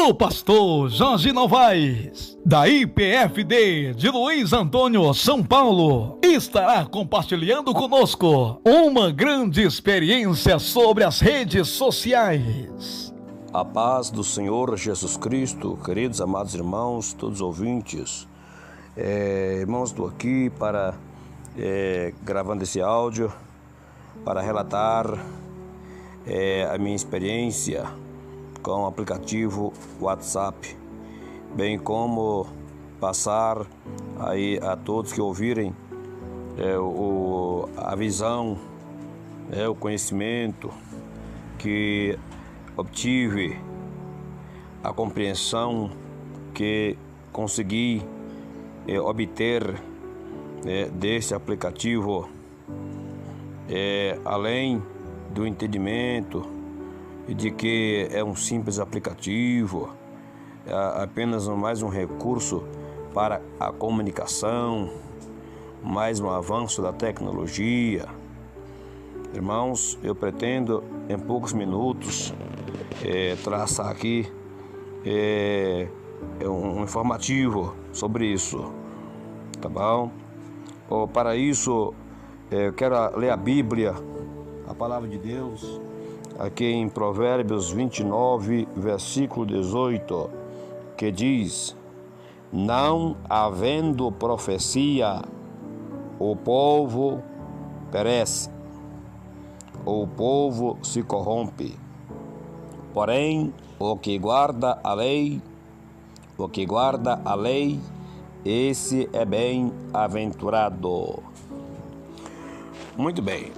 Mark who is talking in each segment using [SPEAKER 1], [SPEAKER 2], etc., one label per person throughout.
[SPEAKER 1] O pastor Jorge Novaes, da IPFD de Luiz Antônio, São Paulo, estará compartilhando conosco uma grande experiência sobre as redes sociais.
[SPEAKER 2] A paz do Senhor Jesus Cristo, queridos amados irmãos, todos os ouvintes. Irmãos, estou aqui gravando esse áudio para relatar a minha experiência com o aplicativo WhatsApp, bem como passar aí a todos que ouvirem a visão, o conhecimento que obtive, a compreensão que consegui obter desse aplicativo, além do entendimento de que é um simples aplicativo, apenas mais um recurso para a comunicação, mais um avanço da tecnologia. Irmãos, eu pretendo em poucos minutos traçar aqui um informativo sobre isso, tá bom? Para isso, eu quero ler a Bíblia, a palavra de Deus, aqui em Provérbios 29, versículo 18, que diz: não havendo profecia, o povo perece, o povo se corrompe. Porém, o que guarda a lei, esse é bem-aventurado. Muito bem.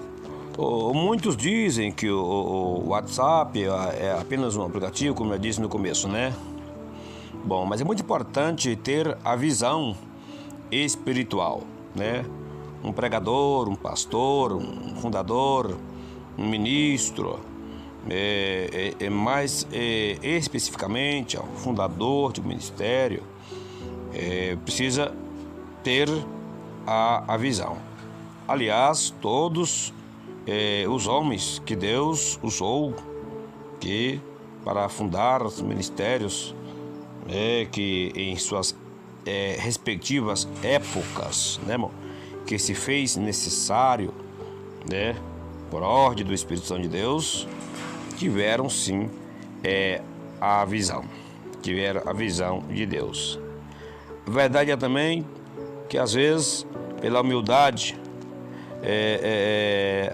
[SPEAKER 2] Muitos dizem que o WhatsApp é apenas um aplicativo, como eu disse no começo, né? Bom, mas é muito importante ter a visão espiritual, né? Um pregador, um pastor, um fundador, um ministro, mais especificamente, o fundador de um ministério, precisa ter a visão. Aliás, todos os homens que Deus usou para fundar os ministérios, que em suas respectivas épocas, né, irmão, que se fez necessário, né, por ordem do Espírito Santo de Deus, tiveram sim a visão de Deus. A verdade é também que às vezes, pela humildade,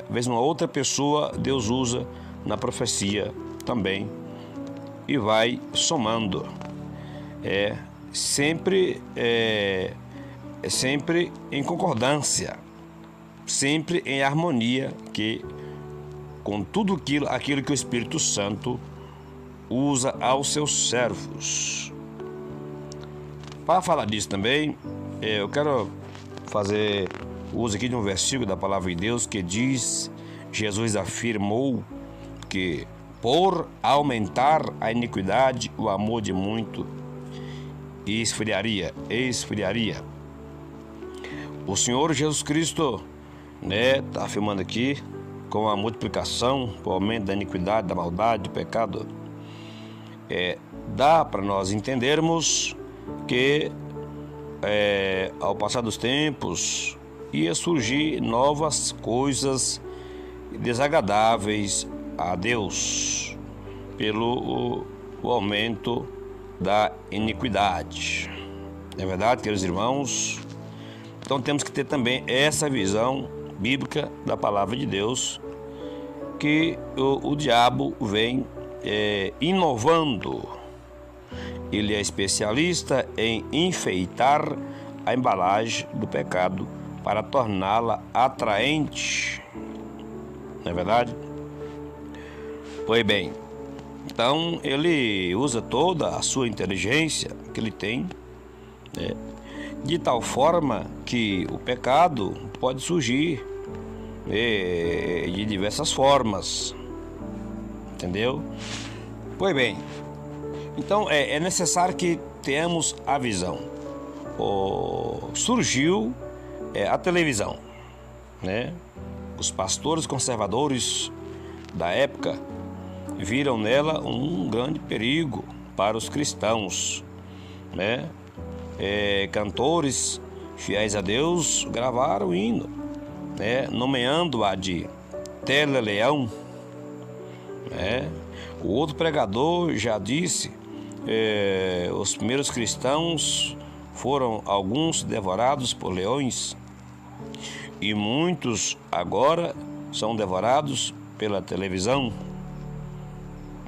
[SPEAKER 2] às vezes uma outra pessoa Deus usa na profecia também e vai somando, sempre em concordância, sempre em harmonia com tudo aquilo que o Espírito Santo usa aos seus servos. Para falar disso também, eu quero fazer uso aqui de um versículo da palavra de Deus que diz: Jesus afirmou que por aumentar a iniquidade, o amor de muito esfriaria. O Senhor Jesus Cristo, está afirmando aqui, com a multiplicação, o aumento da iniquidade, da maldade, do pecado, dá para nós entendermos que ao passar dos tempos ia surgir novas coisas desagradáveis a Deus pelo o aumento da iniquidade. Não é verdade, queridos irmãos? Então temos que ter também essa visão bíblica da palavra de Deus, que o diabo vem inovando. Ele é especialista em enfeitar a embalagem do pecado para torná-la atraente. Não é verdade? Pois bem, então ele usa toda a sua inteligência que ele tem, de tal forma que o pecado pode surgir de diversas formas. Entendeu? Pois bem, então é necessário que tenhamos a visão. Surgiu a televisão, né? Os pastores conservadores da época viram nela um grande perigo para os cristãos, né? Cantores fiéis a Deus gravaram o hino, né? Nomeando-a de Tele-Leão, né? O outro pregador já disse, os primeiros cristãos foram alguns devorados por leões e muitos agora são devorados pela televisão.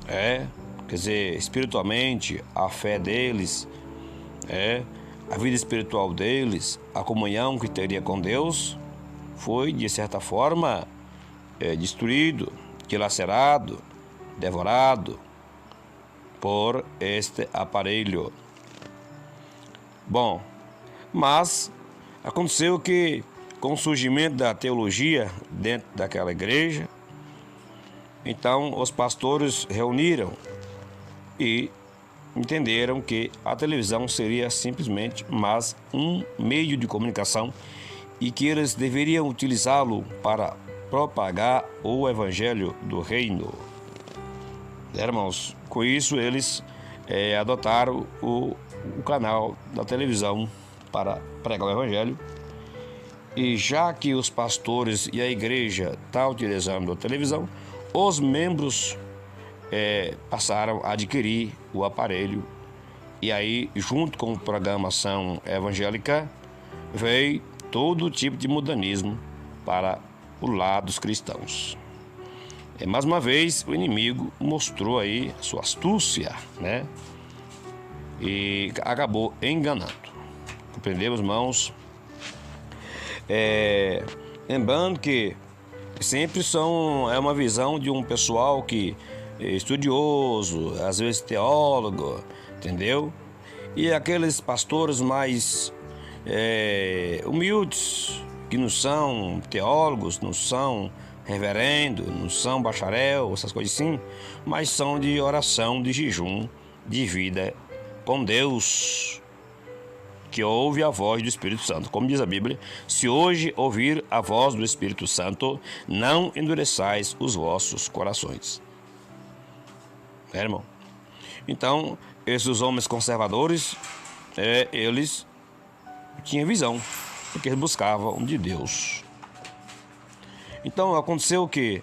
[SPEAKER 2] Quer dizer, espiritualmente, a fé deles, a vida espiritual deles, a comunhão que teria com Deus, foi, de certa forma, destruído, dilacerado, devorado por este aparelho. Bom, mas aconteceu que, com o surgimento da teologia dentro daquela igreja, então os pastores reuniram e entenderam que a televisão seria simplesmente mais um meio de comunicação e que eles deveriam utilizá-lo para propagar o evangelho do reino. Irmãos, com isso eles adotaram o canal da televisão para pregar o evangelho. E já que os pastores e a igreja estão utilizando a televisão, os membros passaram a adquirir o aparelho. E aí, junto com a programação evangélica, veio todo tipo de mundanismo para o lado dos cristãos. Mais uma vez, o inimigo mostrou aí sua astúcia, né? E acabou enganando. Compreendemos, irmãos? Lembrando que sempre é uma visão de um pessoal que é estudioso, às vezes teólogo, entendeu? E aqueles pastores mais humildes, que não são teólogos, não são reverendo, não são bacharel, essas coisas assim, mas são de oração, de jejum, de vida com Deus, que ouve a voz do Espírito Santo. Como diz a Bíblia, se hoje ouvir a voz do Espírito Santo, não endureçais os vossos corações. Irmão? Então, esses homens conservadores, eles tinham visão, porque eles buscavam de Deus. Então, aconteceu que,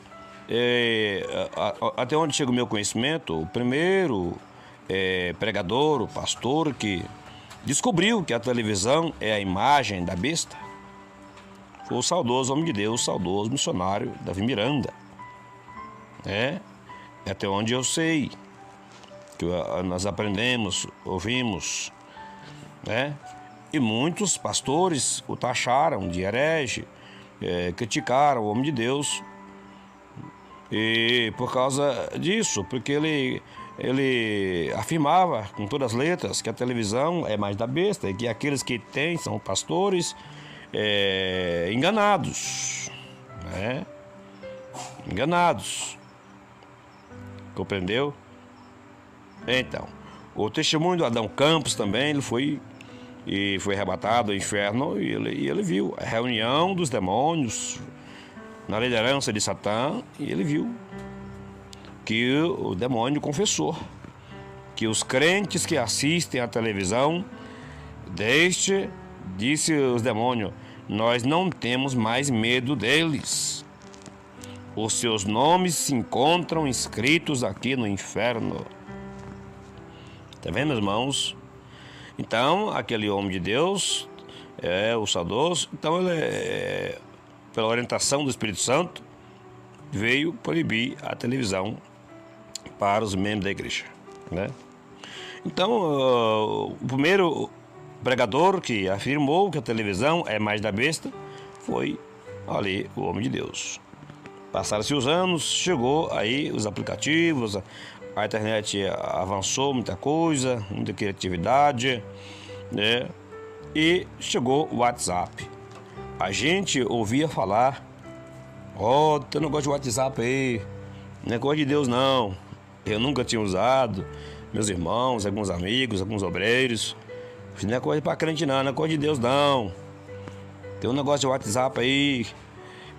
[SPEAKER 2] até onde chega o meu conhecimento, o primeiro pregador, o pastor que descobriu que a televisão é a imagem da besta foi o saudoso homem de Deus, o saudoso missionário Davi Miranda. Até onde eu sei, que nós aprendemos, ouvimos, e muitos pastores o taxaram de herege, criticaram o homem de Deus, e por causa disso, porque ele afirmava com todas as letras que a televisão é mais da besta e que aqueles que têm são pastores enganados, enganados. Compreendeu? Então, o testemunho do Adão Campos também, ele foi arrebatado ao inferno e ele viu a reunião dos demônios na liderança de Satã, e ele viu que o demônio confessou que os crentes que assistem à televisão, disse os demônios, nós não temos mais medo deles. Os seus nomes se encontram escritos aqui no inferno. Está vendo, meus irmãos? Então, aquele homem de Deus, o saudoso, então ele, pela orientação do Espírito Santo, veio proibir a televisão para os membros da igreja, Então, o primeiro pregador que afirmou que a televisão é mais da besta foi ali o homem de Deus. Passaram-se os anos, chegou aí os aplicativos, a internet avançou muita coisa, muita criatividade, e chegou o WhatsApp. A gente ouvia falar, eu não gosto de WhatsApp aí, não é coisa de Deus não. Eu nunca tinha usado, meus irmãos, alguns amigos, alguns obreiros, não é coisa para crente não é coisa de Deus não. Tem um negócio de WhatsApp aí,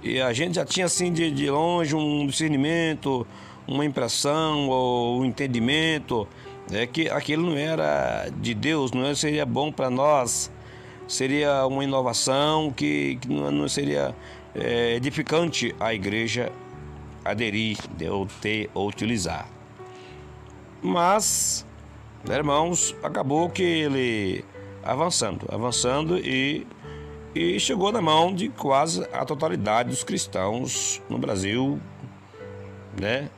[SPEAKER 2] e a gente já tinha assim de longe um discernimento, uma impressão ou um entendimento É que aquilo não era de Deus, não seria bom para nós, seria uma inovação que não seria edificante a igreja aderir, eu ter ou utilizar. Mas, irmãos, acabou que ele avançando e chegou na mão de quase a totalidade dos cristãos no Brasil, né?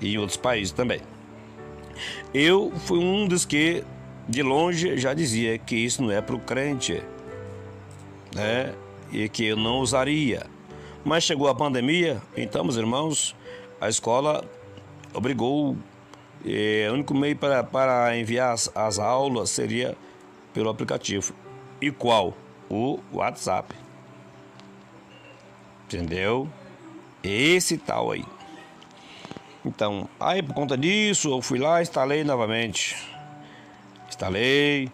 [SPEAKER 2] E em outros países também. Eu fui um dos que, de longe, já dizia que isso não é para o crente, né? E que eu não usaria. Mas chegou a pandemia, então, meus irmãos, a escola obrigou, o único meio para enviar as aulas seria pelo aplicativo. E qual? O WhatsApp. Entendeu? Esse tal aí. Então, aí por conta disso, eu fui lá e instalei novamente. Instalei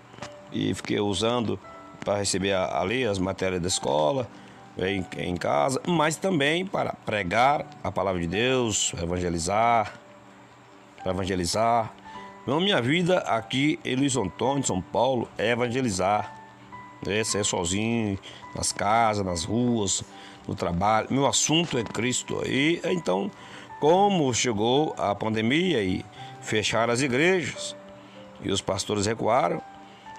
[SPEAKER 2] e fiquei usando para receber ali as matérias da escola, em casa, mas também para pregar a palavra de Deus, evangelizar. Então, minha vida aqui em Luiz Antônio, São Paulo, é evangelizar. Ser sozinho, nas casas, nas ruas, no trabalho. Meu assunto é Cristo. E então, como chegou a pandemia e fecharam as igrejas, e os pastores recuaram,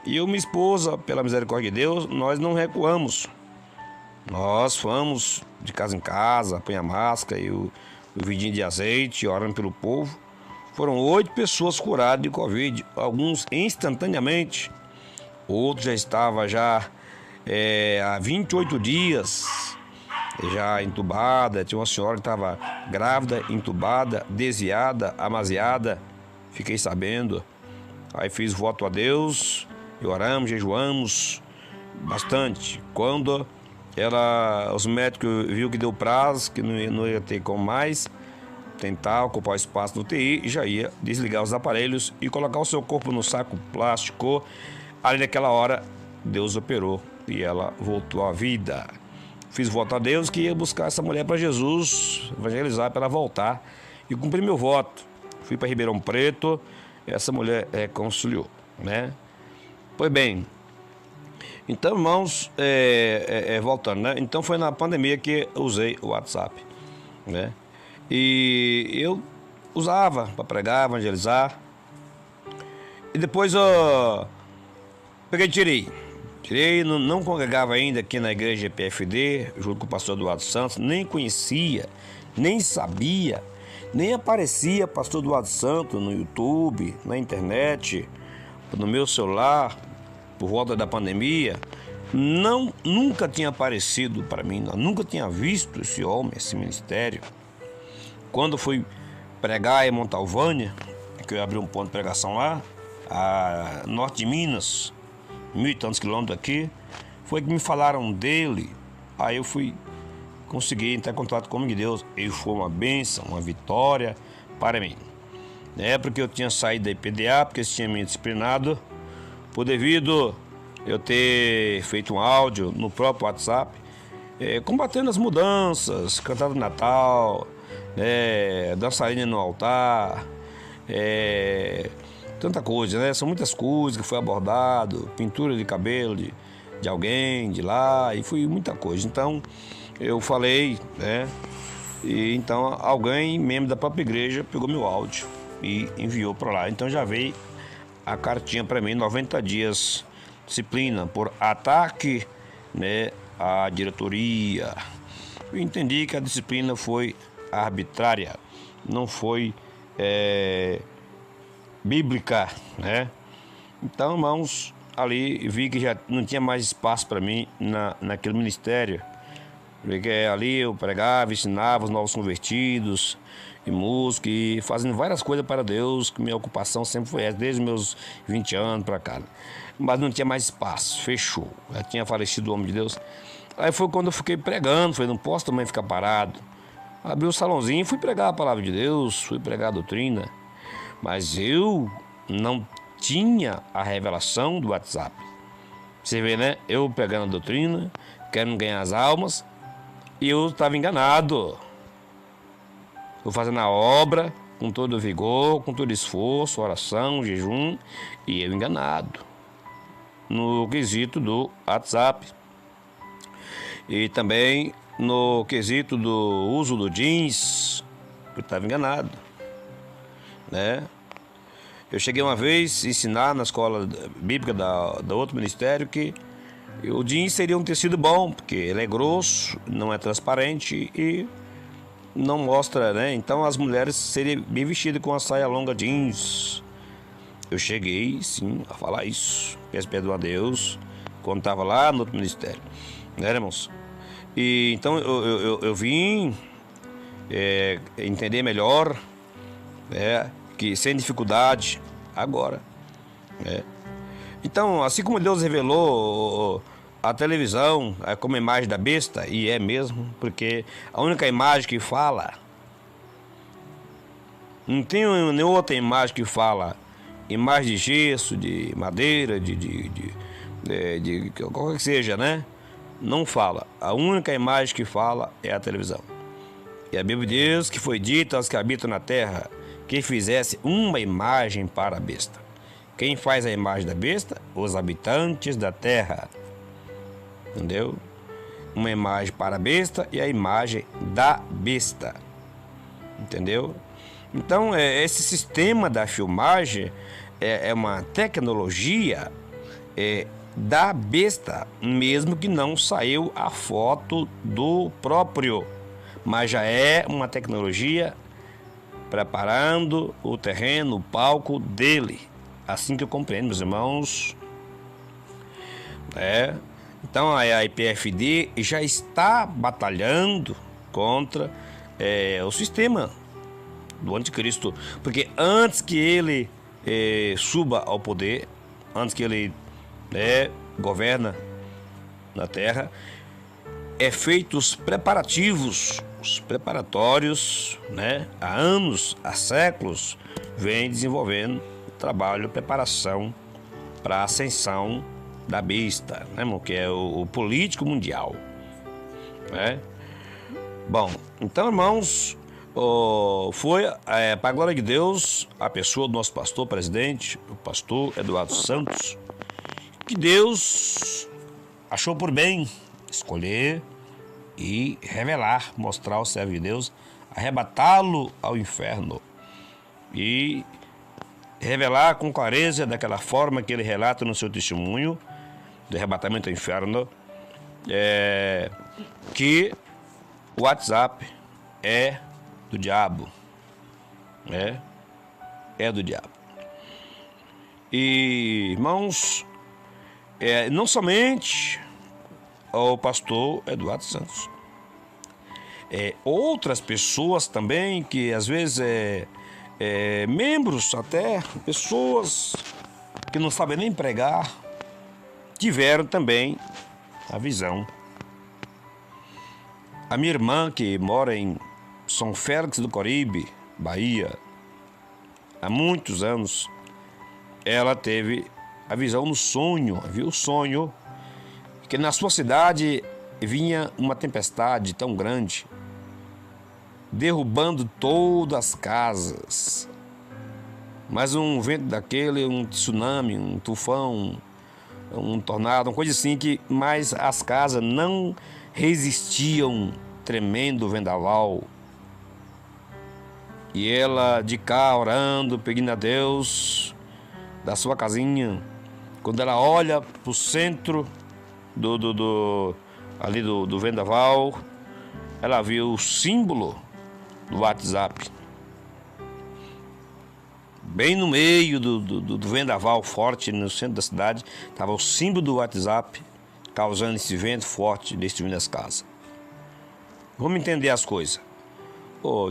[SPEAKER 2] e eu e minha esposa, pela misericórdia de Deus, nós não recuamos. Nós fomos de casa em casa, põe a máscara e o vidinho de azeite, orando pelo povo. Foram 8 pessoas curadas de Covid, alguns instantaneamente. Outro já estava há 28 dias, já entubada. Tinha uma senhora que estava grávida, entubada, desviada, amaziada. Fiquei sabendo. Aí fiz voto a Deus, e oramos, jejuamos bastante. Quando os médicos viram que deu prazo, que não ia ter como mais tentar ocupar o espaço do UTI, já ia desligar os aparelhos e colocar o seu corpo no saco plástico. Ali naquela hora, Deus operou e ela voltou à vida. Fiz voto a Deus que ia buscar essa mulher para Jesus, evangelizar para ela voltar. E cumpri meu voto. Fui para Ribeirão Preto, essa mulher reconciliou, né? Pois bem, então, irmãos, voltando, né? Então foi na pandemia que eu usei o WhatsApp, né? E eu usava para pregar, evangelizar. E depois eu peguei e tirei, não congregava ainda aqui na igreja PFD, junto com o pastor Eduardo Santos, nem conhecia, nem sabia, nem aparecia pastor Eduardo Santos no YouTube, na internet, no meu celular, por volta da pandemia. Nunca tinha aparecido para mim, nunca tinha visto esse homem, esse ministério. Quando fui pregar em Montalvânia, que eu abri um ponto de pregação lá, a norte de Minas, 1.000 e tantos quilômetros daqui, foi que me falaram dele. Aí eu consegui entrar em contato com o homem de Deus. E foi uma bênção, uma vitória para mim. Na época eu tinha saído da IPDA, porque eles tinham me disciplinado, por devido eu ter feito um áudio no próprio WhatsApp, combatendo as mudanças, cantado Natal, dançarina no altar, tanta coisa, né? São muitas coisas que foi abordado, pintura de cabelo de alguém de lá, e foi muita coisa. Então eu falei, né? E então alguém, membro da própria igreja, pegou meu áudio e enviou para lá. Então já veio a cartinha para mim, 90 dias disciplina por ataque, né, à diretoria. Eu entendi que a disciplina foi arbitrária, não foi bíblica, né? Então, irmãos, ali vi que já não tinha mais espaço para mim naquele ministério. Porque ali eu pregava, ensinava os novos convertidos, e música, e fazendo várias coisas para Deus, que minha ocupação sempre foi essa, desde meus 20 anos para cá. Mas não tinha mais espaço, fechou. Já tinha falecido o homem de Deus. Aí foi quando eu fiquei pregando, falei, não posso também ficar parado. Abri o salãozinho, fui pregar a palavra de Deus, fui pregar a doutrina. Mas eu não tinha a revelação do WhatsApp. Você vê, né? Eu pregando a doutrina, querendo ganhar as almas, e eu estava enganado. Estou fazendo a obra, com todo vigor, com todo esforço, oração, jejum, e eu enganado no quesito do WhatsApp e também no quesito do uso do jeans, eu estava enganado, né? Eu cheguei uma vez a ensinar na escola bíblica da outro ministério que o jeans seria um tecido bom, porque ele é grosso, não é transparente e não mostra, né? Então as mulheres seriam bem vestidas com a saia longa jeans. Eu cheguei, sim, a falar isso. Peço perdão a Deus, quando estava lá no outro ministério, né, irmãos? E então eu vim entender melhor, que sem dificuldade, agora. Então, assim como Deus revelou a televisão como imagem da besta, e é mesmo, porque a única imagem que fala, não tem nenhuma outra imagem que fala, imagem de gesso, de madeira, de qualquer que seja, né? Não fala. A única imagem que fala é a televisão. E a Bíblia diz que foi dito aos que habitam na terra que fizesse uma imagem para a besta. Quem faz a imagem da besta? Os habitantes da terra. Entendeu? Uma imagem para a besta e a imagem da besta. Entendeu? Então, esse sistema da filmagem é uma tecnologia da besta, mesmo que não saiu a foto do próprio, mas já é uma tecnologia preparando o terreno, o palco dele. Assim que eu compreendo, meus irmãos. Então a IPFD já está batalhando contra o sistema do anticristo, porque antes que ele suba ao poder, antes que ele governa na terra, feitos os preparativos, os preparatórios, há anos, há séculos, vem desenvolvendo trabalho, preparação para a ascensão da besta, irmão, que é o político mundial, Bom, então, irmãos, foi para a glória de Deus a pessoa do nosso pastor presidente, o pastor Eduardo Santos, que Deus achou por bem escolher e revelar, mostrar ao servo de Deus, arrebatá-lo ao inferno e revelar com clareza, daquela forma que ele relata no seu testemunho do arrebatamento ao inferno, que o WhatsApp é do diabo, é do diabo. E, irmãos, não somente o pastor Eduardo Santos, outras pessoas também que às vezes membros, até pessoas que não sabem nem pregar, tiveram também a visão. A minha irmã, que mora em São Félix do Coribe, Bahia, há muitos anos, ela teve a visão no sonho, viu o sonho, que na sua cidade vinha uma tempestade tão grande, derrubando todas as casas. Mas um vento daquele, um tsunami, um tufão, um tornado, uma coisa assim, mas as casas não resistiam tremendo vendaval. E ela de cá orando, pedindo a Deus da sua casinha, quando ela olha para o centro do vendaval, ela viu o símbolo do WhatsApp. Bem no meio do vendaval forte, no centro da cidade, estava o símbolo do WhatsApp, causando esse vento forte destruindo as casas. Vamos entender as coisas.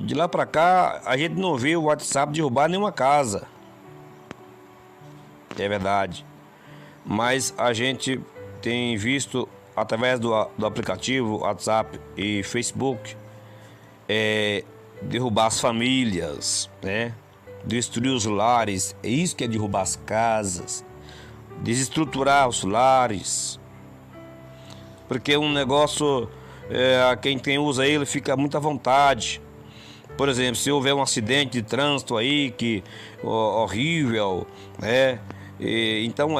[SPEAKER 2] De lá para cá, a gente não vê o WhatsApp derrubar nenhuma casa. É verdade. Mas a gente tem visto, através do aplicativo WhatsApp e Facebook, derrubar as famílias, destruir os lares. É isso que é derrubar as casas, desestruturar os lares, porque um negócio, quem usa ele fica muito à vontade, Por exemplo, se houver um acidente de trânsito aí que horrível, né? Então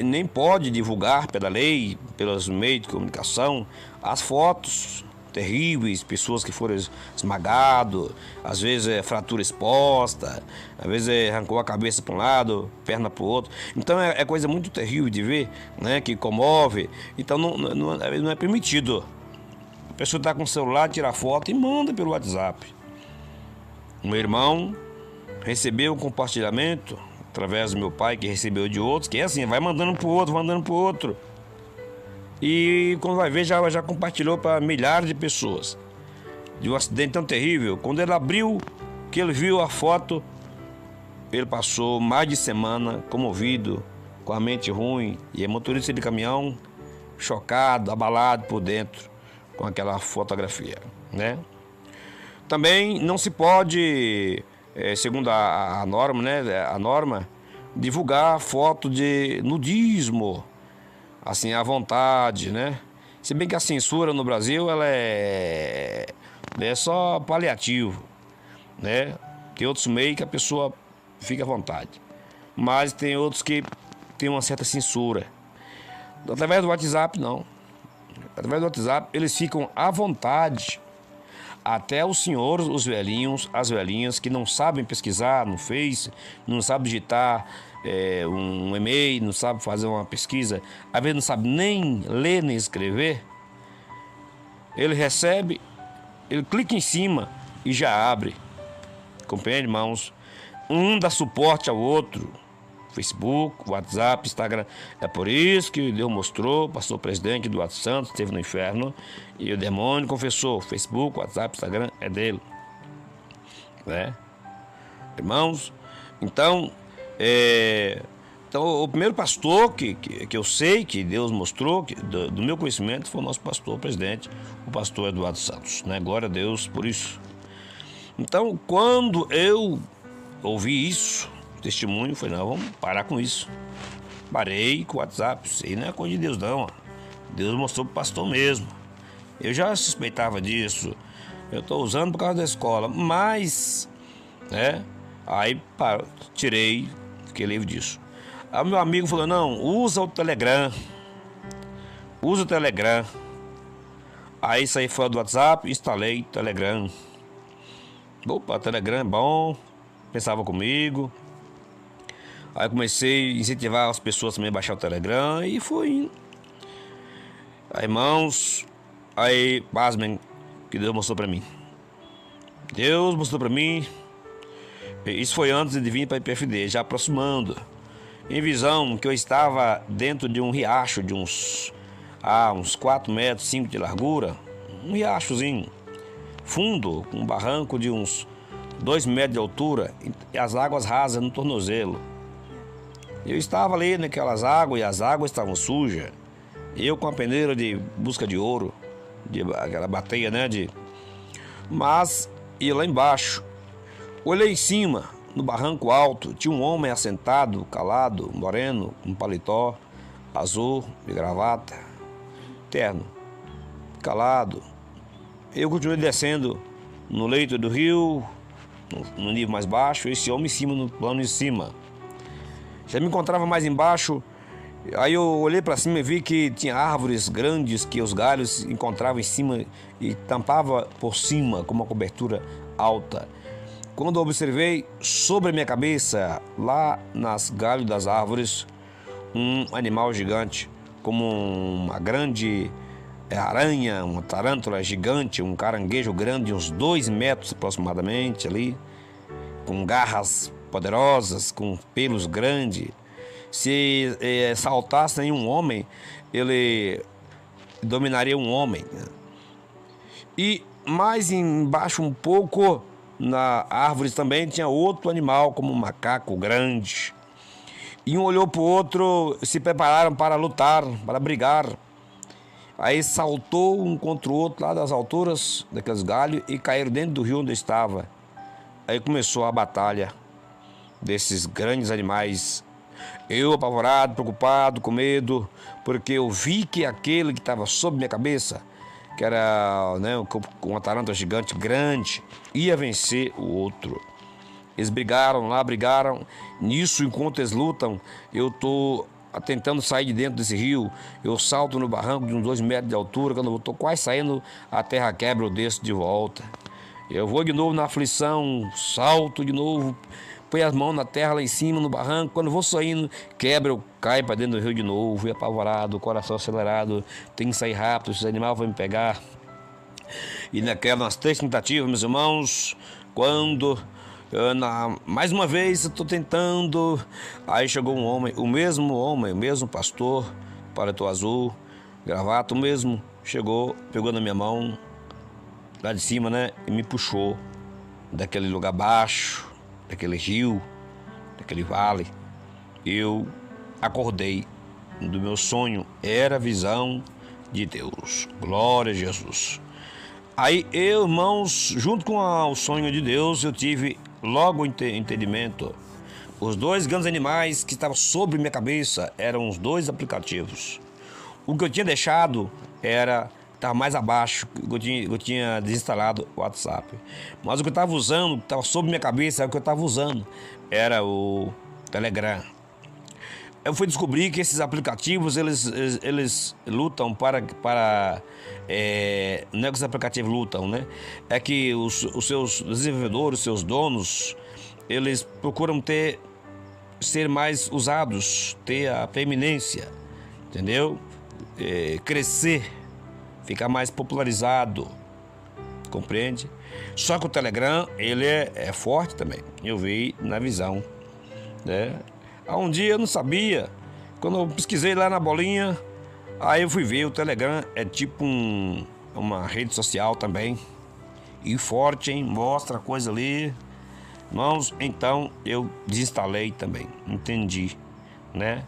[SPEAKER 2] nem pode divulgar pela lei, pelos meios de comunicação, as fotos terríveis, pessoas que foram esmagadas, às vezes fratura exposta, às vezes arrancou a cabeça para um lado, perna para o outro. Então é coisa muito terrível de ver, né? Que comove. Então não é permitido. A pessoa está com o celular, tira foto e manda pelo WhatsApp. O meu irmão recebeu um compartilhamento através do meu pai, que recebeu de outros, que é assim, vai mandando pro outro. E quando vai ver, já compartilhou para milhares de pessoas. De um acidente tão terrível. Quando ele abriu, que ele viu a foto, ele passou mais de semana comovido, com a mente ruim, e é motorista de caminhão, chocado, abalado por dentro com aquela fotografia, né? Também não se pode, segundo a norma, né, divulgar foto de nudismo, assim, à vontade, né? Se bem que a censura no Brasil, ela é só paliativo, né? Tem outros meios que a pessoa fica à vontade, mas tem outros que tem uma certa censura. Através do WhatsApp, não. Através do WhatsApp, eles ficam à vontade. Até os senhores, os velhinhos, as velhinhas que não sabem pesquisar no Face, não sabem digitar um e-mail, não sabem fazer uma pesquisa, às vezes não sabem nem ler nem escrever, ele recebe, ele clica em cima e já abre. Compreende, irmãos? Um dá suporte ao outro. Facebook, WhatsApp, Instagram. É por isso que Deus mostrou, pastor presidente Eduardo Santos esteve no inferno e o demônio confessou. Facebook, WhatsApp, Instagram é dele, né? Irmãos, então o primeiro pastor que eu sei que Deus mostrou, do meu conhecimento, foi o nosso pastor presidente, o pastor Eduardo Santos, né? Glória a Deus por isso. Então, quando eu ouvi isso, testemunho, foi, não, vamos parar com isso. Parei com o WhatsApp, isso aí não é coisa de Deus não, ó. Deus mostrou pro pastor mesmo. Eu já suspeitava disso, eu estou usando por causa da escola, mas, né, aí tirei, fiquei livre disso. Aí o meu amigo falou, não, usa o Telegram, Aí saí fora do WhatsApp, instalei o Telegram. Opa, Telegram é bom, pensava comigo. Aí comecei a incentivar as pessoas também a baixar o Telegram e foi indo. Aí, irmãos, pasmem, que Deus mostrou pra mim. Deus mostrou pra mim. Isso foi antes de vir para a IPFD, já aproximando. Em visão que eu estava dentro de um riacho de uns 4 metros, 5 de largura. Um riachozinho fundo, um barranco de uns 2 metros de altura e as águas rasas no tornozelo. Eu estava ali naquelas águas e as águas estavam sujas. Eu com a peneira de busca de ouro, aquela bateia, né? Mas ia lá embaixo. Olhei em cima, no barranco alto, tinha um homem assentado, calado, moreno, com paletó azul, de gravata, terno, calado. Eu continuei descendo no leito do rio, no nível mais baixo, esse homem em cima, no plano de cima. Já me encontrava mais embaixo, aí eu olhei para cima e vi que tinha árvores grandes que os galhos se encontravam em cima e tampava por cima com uma cobertura alta. Quando eu observei sobre a minha cabeça, lá nas galhos das árvores, um animal gigante, como uma grande aranha, uma tarântula gigante, um caranguejo grande, de uns 2 metros aproximadamente ali, com garras poderosas, com pelos grandes. Se saltasse em um homem, ele dominaria um homem. E mais embaixo um pouco, na árvore também tinha outro animal, como um macaco grande. E um olhou para o outro, se prepararam para lutar, para brigar. Aí saltou um contra o outro lá das alturas daqueles galhos e caíram dentro do rio onde eu estava. Aí começou a batalha desses grandes animais. Eu apavorado, preocupado, com medo, porque eu vi que aquele que estava sob minha cabeça que era, né, uma tarântula gigante, grande, ia vencer o outro. Eles brigaram lá, brigaram. Nisso, enquanto eles lutam, eu tô tentando sair de dentro desse rio. Eu salto no barranco de uns 2 metros de altura. Quando eu tô quase saindo, a terra quebra, eu desço de volta. Eu vou de novo na aflição, salto de novo, põe as mãos na terra lá em cima, no barranco. Quando eu vou saindo, quebra, eu caio para dentro do rio de novo. Fui apavorado, coração acelerado. Tenho que sair rápido, esses animais vão me pegar. E nas 3 tentativas, meus irmãos, quando... mais uma vez eu estou tentando. Aí chegou um homem, o mesmo pastor, paletó azul, gravata, o mesmo, chegou, pegou na minha mão, lá de cima, né, e me puxou daquele lugar baixo, daquele rio, daquele vale. Eu acordei do meu sonho, era a visão de Deus. Glória a Jesus. Aí eu, irmãos, junto com o sonho de Deus, eu tive logo o entendimento. Os 2 grandes animais que estavam sobre minha cabeça eram os 2 aplicativos. O que eu tinha deixado estava mais abaixo, eu tinha desinstalado o WhatsApp. Mas o que eu estava usando, que estava sobre minha cabeça, era o que eu estava usando, era o Telegram. Eu fui descobrir que esses aplicativos, eles lutam para não é que os aplicativos lutam, né? É que os seus desenvolvedores, os seus donos, eles procuram ser mais usados, ter a preeminência, entendeu? Crescer, ficar mais popularizado, compreende? Só que o Telegram, ele é forte também, eu vi na visão, né? Há um dia eu não sabia, quando eu pesquisei lá na bolinha, aí eu fui ver, o Telegram é tipo uma rede social também, e forte, hein? Mostra coisa ali, irmãos. Então eu desinstalei também, entendi, né?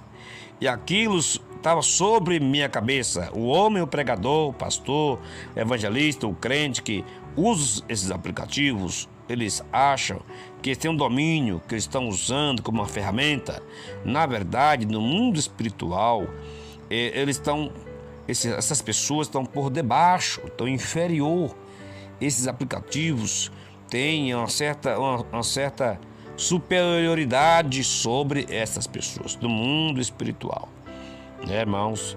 [SPEAKER 2] E aquilo estava sobre minha cabeça. O homem, o pregador, o pastor, o evangelista, o crente que usa esses aplicativos, eles acham que eles têm um domínio, que eles estão usando como uma ferramenta. Na verdade, no mundo espiritual, essas pessoas estão por debaixo, estão inferior. Esses aplicativos têm uma certa superioridade sobre essas pessoas do mundo espiritual, né, irmãos?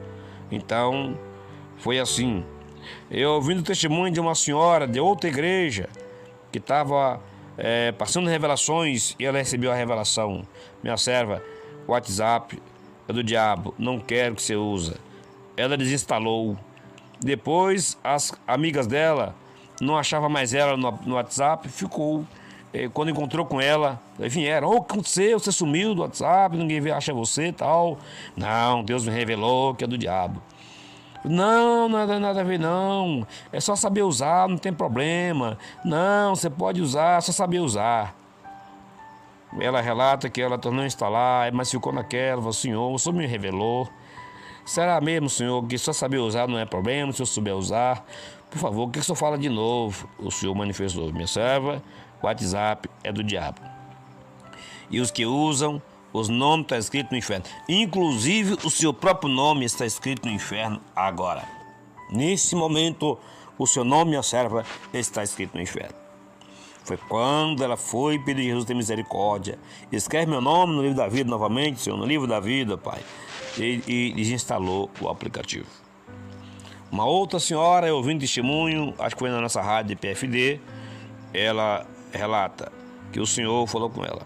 [SPEAKER 2] Então, foi assim. Eu ouvindo o testemunho de uma senhora de outra igreja que estava passando revelações, e ela recebeu a revelação: minha serva, o WhatsApp é do diabo, não quero que você use. Ela desinstalou. Depois as amigas dela não achavam mais ela no WhatsApp, ficou. Quando encontrou com ela, vieram: o que aconteceu? Você sumiu do WhatsApp, ninguém acha você e tal. Não, Deus me revelou que é do diabo. Não, não tem nada a ver não, é só saber usar, não tem problema. Não, você pode usar, é só saber usar. Ela relata que ela tornou a instalar, mas ficou naquela, falou: Senhor, o Senhor me revelou. Será mesmo, Senhor, que só saber usar não é problema, se eu souber usar? Por favor, o que o Senhor fala de novo? O Senhor manifestou: minha serva, o WhatsApp é do diabo. E os que usam, os nomes estão escritos no inferno. Inclusive, o seu próprio nome está escrito no inferno agora. Nesse momento, o seu nome, minha serva, está escrito no inferno. Foi quando ela foi pedir a Jesus ter misericórdia: escreve meu nome no livro da vida novamente, Senhor, no livro da vida, Pai. E desinstalou o aplicativo. Uma outra senhora, eu ouvindo testemunho, acho que foi na nossa rádio de PFD, ela relata que o Senhor falou com ela.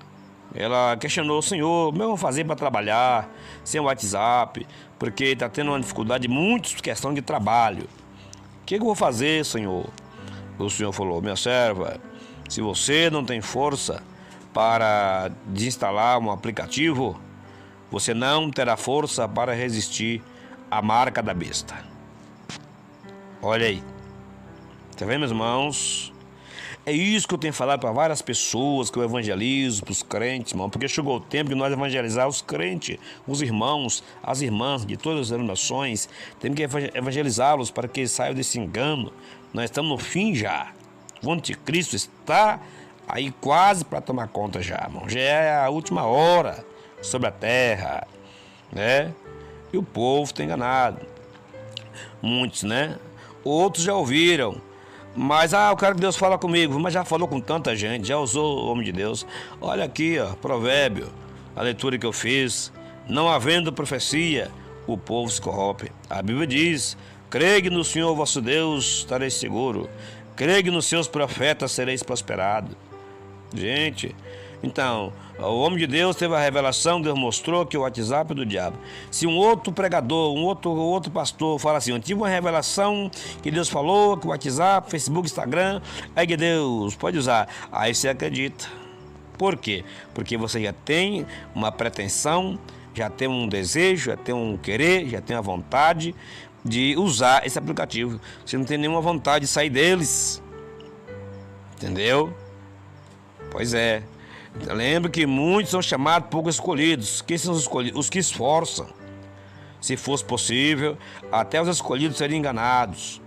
[SPEAKER 2] Ela questionou: Senhor, como eu vou fazer para trabalhar sem o WhatsApp? Porque está tendo uma dificuldade muito questão de trabalho. O que eu vou fazer, Senhor? O Senhor falou: minha serva, se você não tem força para desinstalar um aplicativo, você não terá força para resistir à marca da besta. Olha aí. Tá vendo, meus irmãos? É isso que eu tenho falado para várias pessoas, que eu evangelizo, para os crentes, irmão, porque chegou o tempo de nós evangelizar os crentes, os irmãos, as irmãs de todas as denominações. Temos que evangelizá-los para que eles saiam desse engano. Nós estamos no fim já. O anticristo está aí quase para tomar conta já, irmão. Já é a última hora sobre a terra, né? E o povo está enganado. Muitos, né? outros já ouviram. Mas, eu quero que Deus fale comigo. Mas já falou com tanta gente, já usou o homem de Deus. Olha aqui, ó, provérbio, a leitura que eu fiz. Não havendo profecia, o povo se corrompe. A Bíblia diz: cregue no Senhor vosso Deus, estareis seguro. Cregue nos seus profetas, sereis prosperados. Gente, então, o homem de Deus teve a revelação, Deus mostrou que o WhatsApp é do diabo. Se um outro pregador, um outro pastor fala assim: eu tive uma revelação que Deus falou que o WhatsApp, Facebook, Instagram, é que Deus pode usar. Aí você acredita. Por quê? Porque você já tem uma pretensão, já tem um desejo, já tem um querer, já tem a vontade de usar esse aplicativo. Você não tem nenhuma vontade de sair deles. Entendeu? Pois é. Lembra que muitos são chamados, poucos escolhidos. Quem são os escolhidos? Os que esforçam. Se fosse possível, até os escolhidos seriam enganados.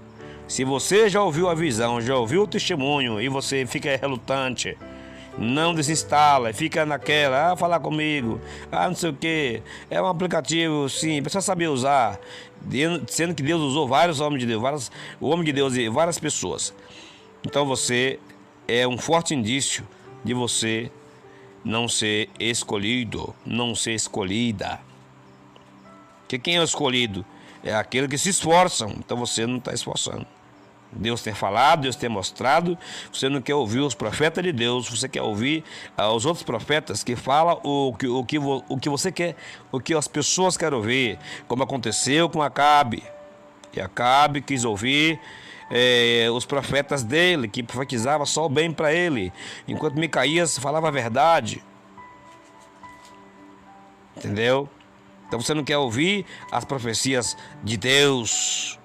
[SPEAKER 2] Se você já ouviu a visão, já ouviu o testemunho e você fica relutante, não desinstala, fica naquela, falar comigo, não sei o que. É um aplicativo, sim, precisa saber usar. Sendo que Deus usou vários homens de Deus, o homem de Deus e várias pessoas. Então você é um forte indício de você não ser escolhido, não ser escolhida. Porque quem é o escolhido? É aquele que se esforçam. Então você não está esforçando. Deus tem falado, Deus tem mostrado. Você não quer ouvir os profetas de Deus, você quer ouvir os outros profetas que falam o que você quer, o que as pessoas querem ouvir, como aconteceu com Acabe. E Acabe quis ouvir os profetas dele, que profetizavam só o bem para ele, enquanto Micaías falava a verdade. Entendeu? Então você não quer ouvir as profecias de Deus.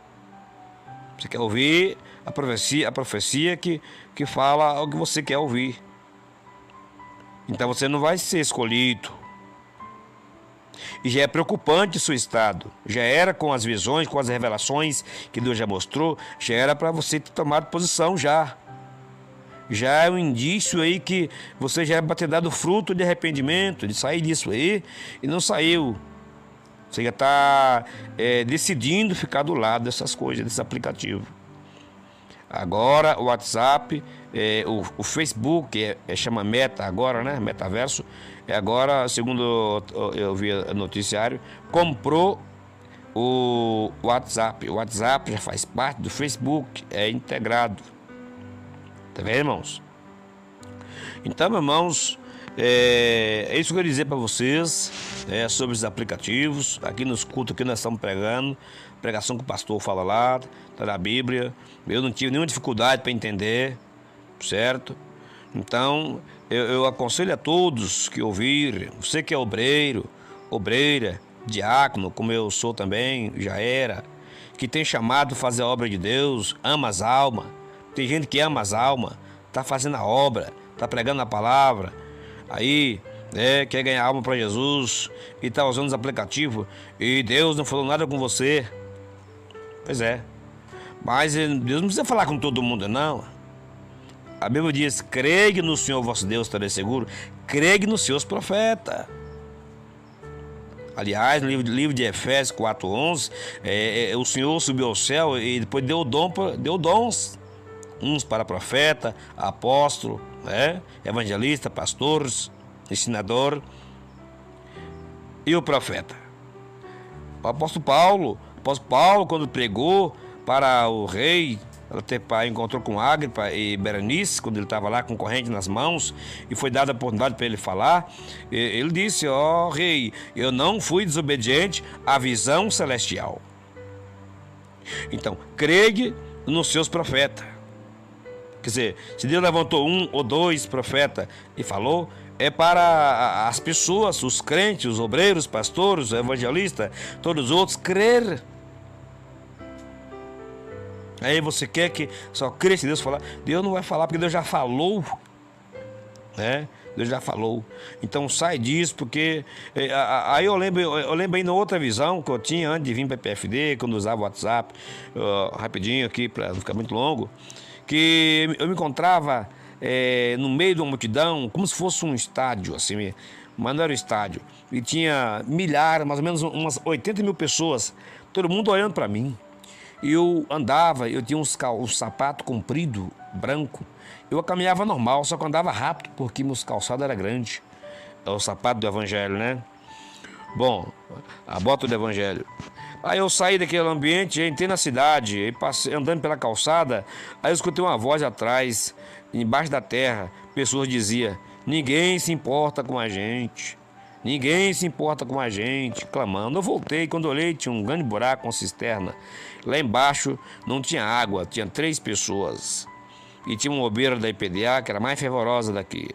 [SPEAKER 2] Você quer ouvir a profecia que fala o que você quer ouvir. Então você não vai ser escolhido. E já é preocupante o seu estado. Já era com as visões, com as revelações que Deus já mostrou, já era para você ter tomado posição já. Já é um indício aí que você já é para ter dado fruto de arrependimento, de sair disso aí, e não saiu. Você já está decidindo ficar do lado dessas coisas, desse aplicativo. Agora o WhatsApp, o Facebook, chama Meta agora, né? Metaverso. Agora, segundo eu vi no noticiário, comprou o WhatsApp. O WhatsApp já faz parte do Facebook, é integrado. Tá vendo, irmãos? Então, irmãos, é isso que eu queria dizer para vocês sobre os aplicativos. Aqui nos cultos que nós estamos pregando, pregação que o pastor fala lá, está na Bíblia. Eu não tive nenhuma dificuldade para entender, certo? Então, eu aconselho a todos que ouvirem, você que é obreiro, obreira, diácono, como eu sou também, já era, que tem chamado a fazer a obra de Deus, ama as almas. Tem gente que ama as almas, está fazendo a obra, está pregando a palavra, aí quer ganhar alma para Jesus e está usando os aplicativos e Deus não falou nada com você. Pois é, mas Deus não precisa falar com todo mundo, não. A Bíblia diz: cregue no Senhor vosso Deus, estareis seguro. Cregue nos seus profetas. Aliás, no livro de Efésios 4:11, o Senhor subiu ao céu e depois deu dons. Uns para profeta, apóstolo, evangelista, pastores, ensinador. E o profeta? O apóstolo Paulo, quando pregou para o rei, encontrou com Agripa e Berenice, quando ele estava lá com corrente nas mãos, e foi dada a oportunidade para ele falar, ele disse: rei, eu não fui desobediente à visão celestial. Então, cregue nos seus profetas. Quer dizer, se Deus levantou um ou dois profetas e falou, é para as pessoas, os crentes, os obreiros, pastores, os evangelistas, todos os outros, crer. Aí você quer que só crê se Deus falar? Deus não vai falar, porque Deus já falou, né? Deus já falou. Então sai disso, porque aí eu lembro ainda outra visão que eu tinha antes de vir para a PFD, quando usava o WhatsApp, rapidinho aqui, para não ficar muito longo, que eu me encontrava no meio de uma multidão, como se fosse um estádio, assim, mas não era um estádio, e tinha milhares, mais ou menos umas 80 mil pessoas, todo mundo olhando para mim. Eu andava, eu tinha um sapato comprido, branco. Eu caminhava normal, só que eu andava rápido, porque meus calçados eram grandes. É o sapato do evangelho, né? Bom, a bota do evangelho. Aí eu saí daquele ambiente, entrei na cidade, e passei, andando pela calçada, aí eu escutei uma voz atrás, embaixo da terra. Pessoas diziam: ninguém se importa com a gente. Ninguém se importa com a gente, clamando. Eu voltei, quando olhei, tinha um grande buraco com cisterna. Lá embaixo não tinha água, tinha 3 pessoas. E tinha uma obreira da IPDA, que era a mais fervorosa daqui.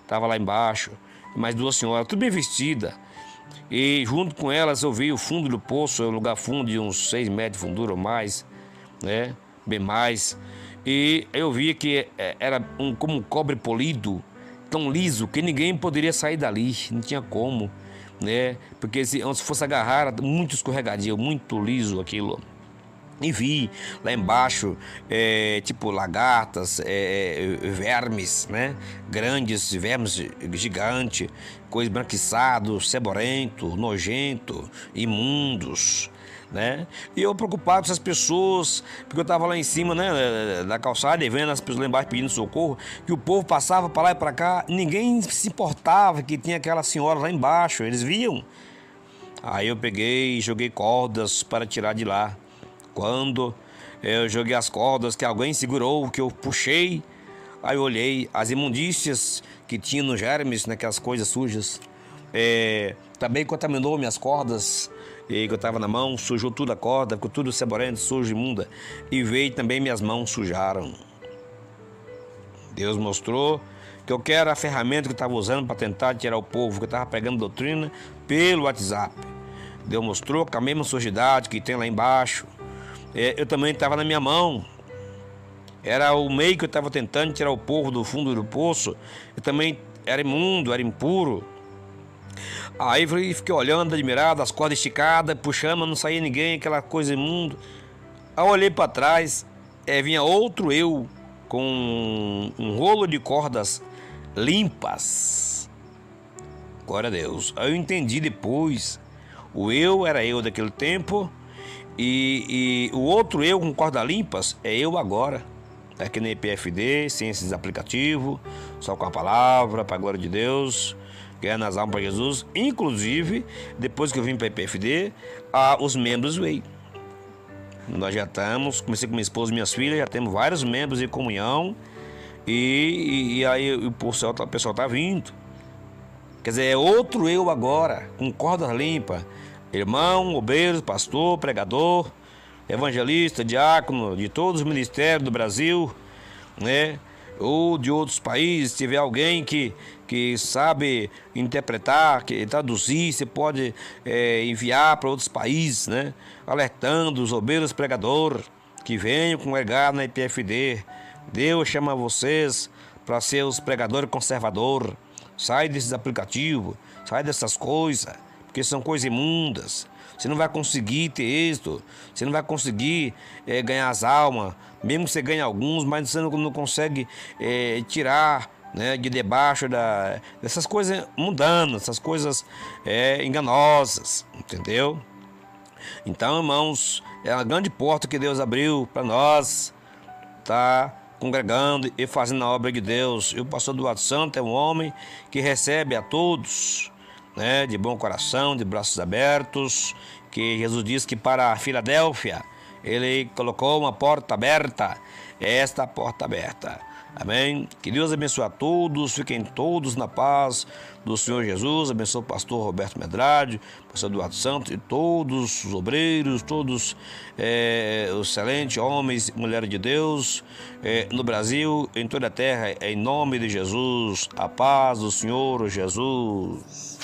[SPEAKER 2] Estava lá embaixo, mais 2 senhoras, tudo bem vestida. E junto com elas eu vi o fundo do poço, um lugar fundo de uns 6 metros de fundura ou mais, né? Bem mais. E eu vi que era como um cobre polido, tão liso que ninguém poderia sair dali, não tinha como, né? Porque se fosse agarrar, era muito escorregadio, muito liso aquilo. E vi lá embaixo, tipo lagartas, vermes, né? Grandes, vermes gigantes, coisa esbranquiçado, ceborento, nojento, imundos, né? E eu preocupado com essas pessoas, porque eu estava lá em cima, né, da calçada, e vendo as pessoas lá embaixo pedindo socorro, que o povo passava para lá e para cá, ninguém se importava que tinha aquela senhora lá embaixo, eles viam. Aí eu peguei e joguei cordas para tirar de lá. Quando eu joguei as cordas, que alguém segurou, que eu puxei, aí eu olhei as imundícias que tinha nos germes, naquelas coisas sujas. Também contaminou minhas cordas, e que eu estava na mão, sujou tudo a corda, ficou tudo ceborento, sujo, imunda. E veio também minhas mãos sujaram. Deus mostrou que eu quero a ferramenta que eu estava usando para tentar tirar o povo, que eu estava pregando doutrina pelo WhatsApp. Deus mostrou que a mesma sujidade que tem lá embaixo, eu também estava na minha mão. Era o meio que eu estava tentando tirar o povo do fundo do poço. Eu também era imundo, era impuro. Aí fiquei olhando, admirado, as cordas esticadas, puxando, mas não saía ninguém, aquela coisa imunda. Aí eu olhei para trás, vinha outro eu com um rolo de cordas limpas. Glória a Deus. Aí eu entendi depois. O eu era eu daquele tempo. E o outro eu com cordas limpas é eu agora. Aqui na IPFD, ciências de aplicativo, só com a palavra, para a glória de Deus, ganhando as almas para Jesus. Inclusive, depois que eu vim para a IPFD, os membros veio. Nós já estamos, comecei com minha esposa e minhas filhas, já temos vários membros em comunhão. E aí o pessoal está vindo. Quer dizer, é outro eu agora, com cordas limpas. Irmão, obreiro, pastor, pregador, evangelista, diácono, de todos os ministérios do Brasil, né? Ou de outros países, se tiver alguém que sabe interpretar, que traduzir, você pode enviar para outros países, né? Alertando os obreiros pregadores que venham congregar na IPFD. Deus chama vocês para ser os pregadores conservadores. Sai desses aplicativos, sai dessas coisas, porque são coisas imundas. Você não vai conseguir ter êxito, você não vai conseguir ganhar as almas, mesmo que você ganhe alguns, mas você não consegue tirar, né, de debaixo dessas coisas mundanas, essas coisas enganosas, entendeu? Então, irmãos, é uma grande porta que Deus abriu para nós, tá congregando e fazendo a obra de Deus. E o pastor Eduardo Santos é um homem que recebe a todos, né, de bom coração, de braços abertos, que Jesus diz que para a Filadélfia ele colocou uma porta aberta, esta porta aberta. Amém? Que Deus abençoe a todos, fiquem todos na paz do Senhor Jesus. Abençoe o pastor Roberto Medrade, o pastor Eduardo Santos e todos os obreiros, todos os excelentes homens e mulheres de Deus no Brasil, em toda a terra, em nome de Jesus. A paz do Senhor Jesus.